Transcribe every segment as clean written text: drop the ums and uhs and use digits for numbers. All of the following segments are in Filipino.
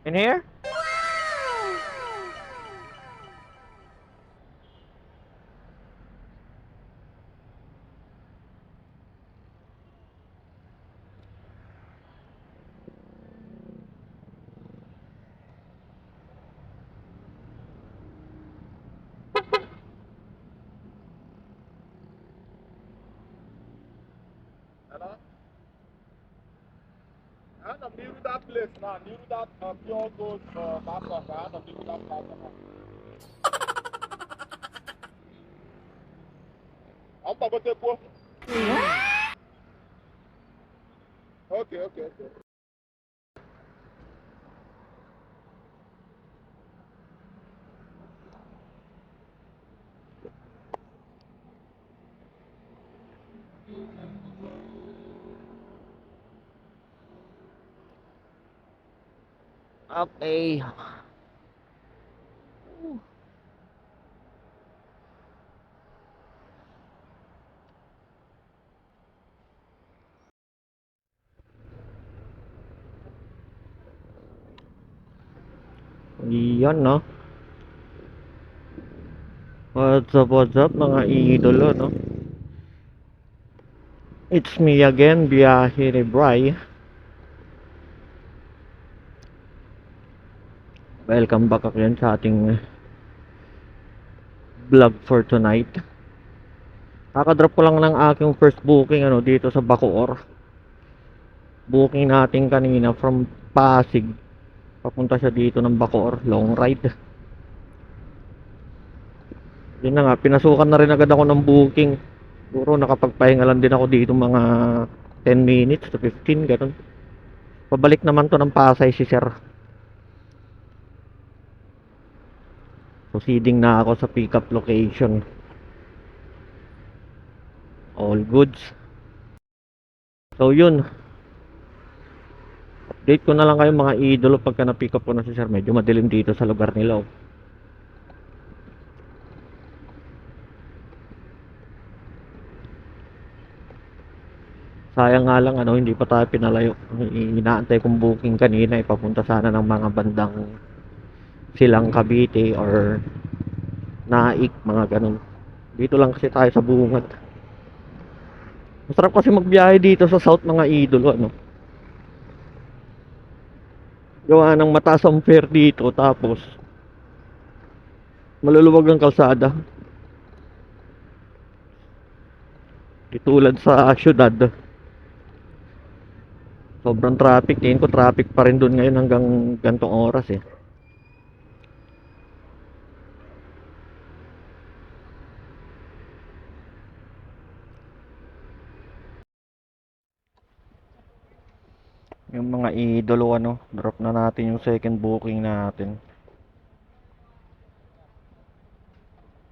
In here? Hello? I'm new to that place now. New to that pure gold master. I'm new to that place now. I'm about to go. Okay. Okay. Yan, no? What's up, mga idolo, no? It's me again, Biyahe ni Bry. Welcome back again sa ating vlog for tonight. Kakadrop ko lang ng aking first booking, ano, dito sa Bacoor. Booking natin kanina from Pasig. Papunta siya dito ng Bacoor, long ride. Yun na nga, pinasukan na rin agad ako ng booking. Siguro nakapagpahinga lang din ako dito mga 10 minutes to 15, ganun. Pabalik naman to ng Pasay si Sir. Proceeding na ako sa pickup location. All goods. So yun. Update ko na lang kayo mga idolo pagka na-pick up ko na si Sir. Medyo madilim dito sa lugar nila. Oh. Sayang nga lang ano, hindi pa tayo pinalayo. Inaantay kong booking kanina ipapunta sana ng mga bandang Silang Cavite or Naik, mga ganun. Dito lang kasi tayo sa bungad. Masarap kasi magbiyahe dito sa South mga idolo ano. Gawa ng mataas ang fare dito tapos maluluwag ang kalsada. Di tulad sa syudad. Sobrang traffic. Tingin ko traffic pa rin doon ngayon hanggang gantong oras eh. Yung mga idolo ano, drop na natin yung second booking natin.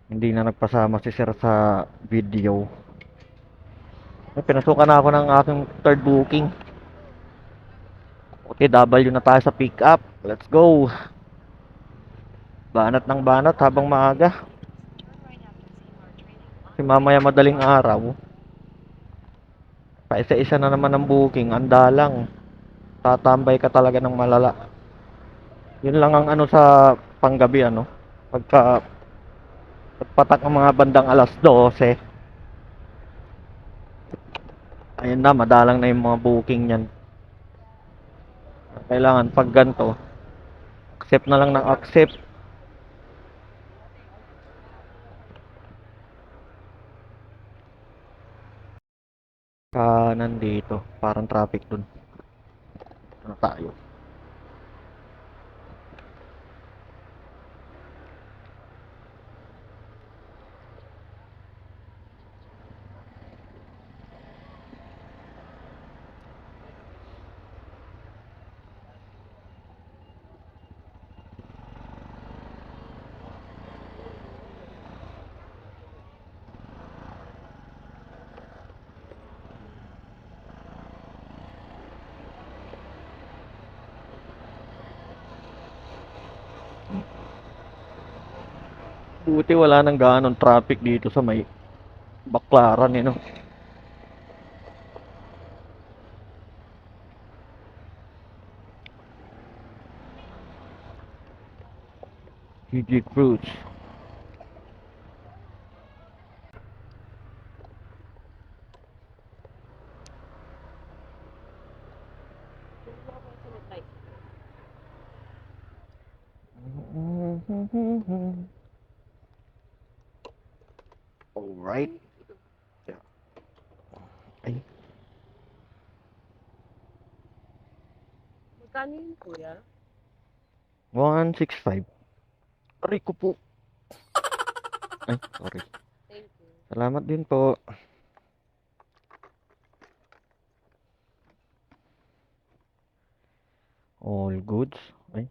Hindi na nagpasama si Sir sa video. Pinasukan na ako ng aking third booking. Okay, W na tayo sa pick up. Let's go. Banat ng banat habang maaga. Kasi mamaya madaling araw. Paisa-isa na naman ang booking. Andalang. Tatambay ka talaga ng malala. Yun lang ang ano sa panggabi ano. Pagpatak ng mga bandang alas 12. Ayun na, madalang na yung mga booking niyan. Kailangan pag ganito, accept na lang ng accept. Kanan dito, parang traffic dun. Ano tayo? Buti wala nang ganon traffic dito sa may Baklaran eh no. GG Cruz. Alright. Yeah. Ay, Magkano yun, kuya? 165. Aray ko po. Ay, sorry. Thank you. Salamat din po. All goods. Ay,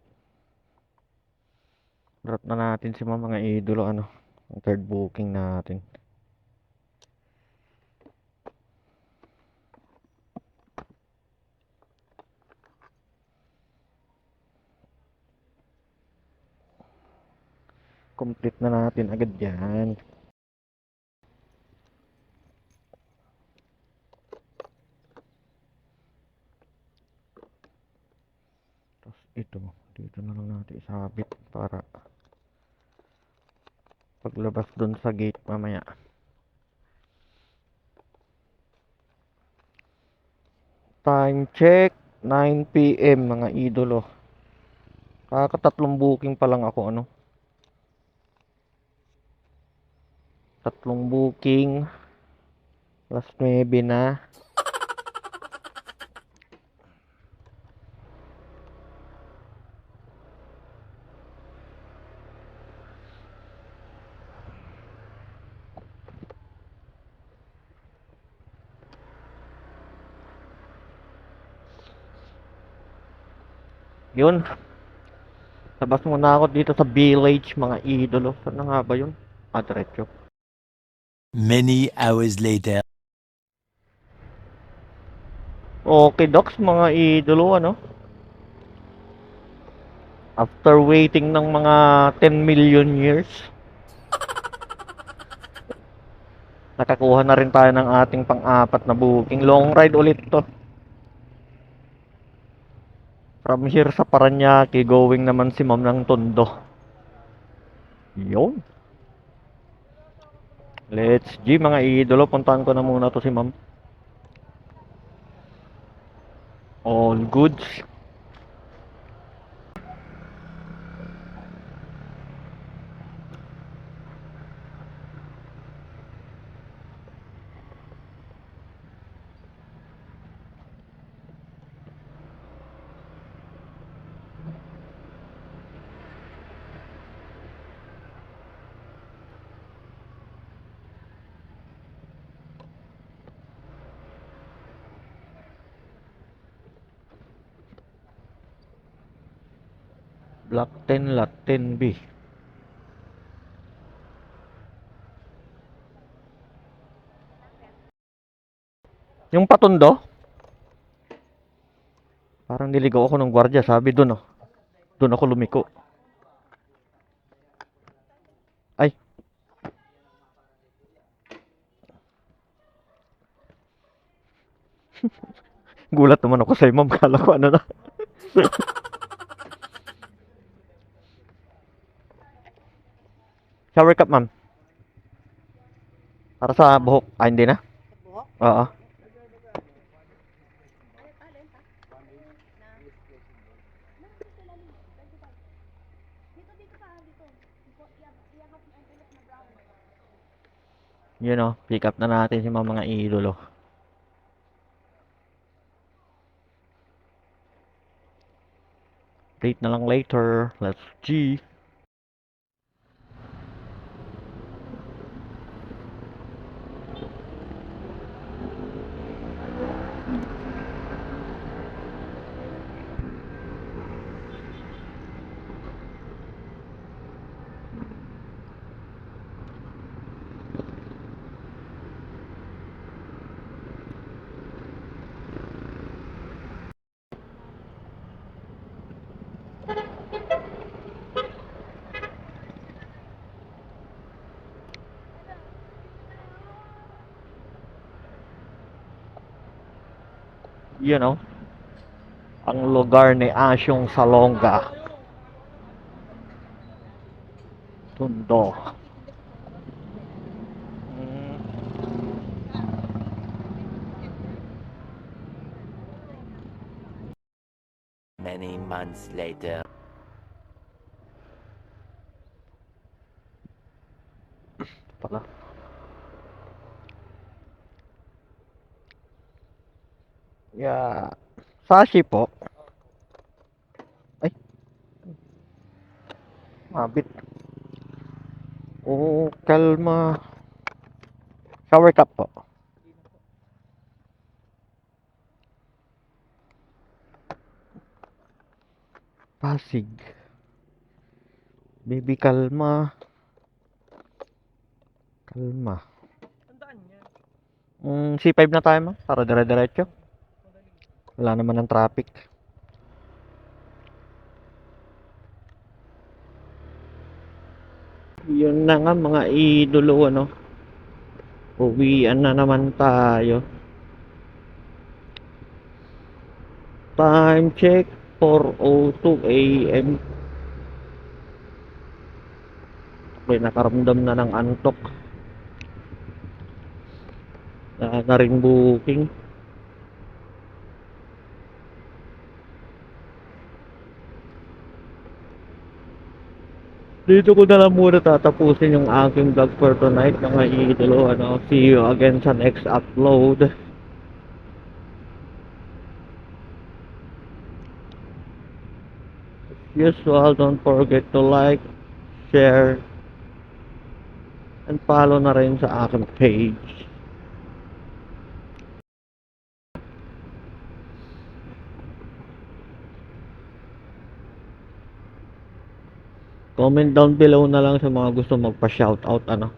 drop na natin si mga idolo, ano. Ang third booking natin. Complete na natin agad yan. Tapos ito, dito na lang natin isabit para paglabas dun sa gate mamaya. Time check, 9 PM mga idolo. Kakatatlong booking pa lang ako, ano. Tatlong booking. Last 9 na. Yun. Labas muna ako dito sa village mga idolo. Saan na nga ba yun? Diretso. Many hours later. Okay, docs, mga idolo, ano? After waiting ng mga 10 million years, nakakuha na rin tayo ng ating pang-apat na booking. Long ride ulit to. From here sa Paranaque, going naman si ma'am ng Tondo. Yun. Let's G, mga idolo. Puntahan ko na muna to si ma'am. All goods. Block 10, lot 10B. Yung patundo, parang niligaw ako ng gwardiya. Sabi dun, oh. Dun ako lumiko. Ay. Gulat naman ako sa'yo, ma'am. Kala ko ano na. Shower cup, ma'am. Para sa buhok. Ah, hindi na? Buhok? Oo. Yun, oh. Pick up na natin si mga idolo. Date na lang later. Let's G. You know, ang lugar ni Asyong Salonga. Tondo. Mm, Many months later. pala. Yeah. Sashi po. Ay, mabit. Oh, kalma. Shower cup po. Pasig. Baby, kalma. Kalma. C5 na tayo ma. Para dire-diretso. Wala naman ng traffic. Yun na nga mga idolo, ano. Uwian na naman tayo. Time check, 4:02 AM. Okay, nakaramdam na ng antok. Na rin booking. Dito ko na lang muna tatapusin yung aking vlog for tonight, mga idolo. Ano, see you again sa next upload. Usual, don't forget to like, share, and follow na rin sa aking page. Comment down below na lang sa mga gusto magpa-shoutout, ano,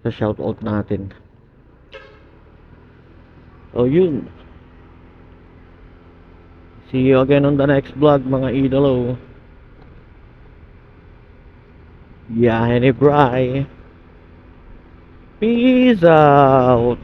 sa shoutout natin. So yun. See you again on the next vlog, mga idolo. Yeah, any bray. Peace out.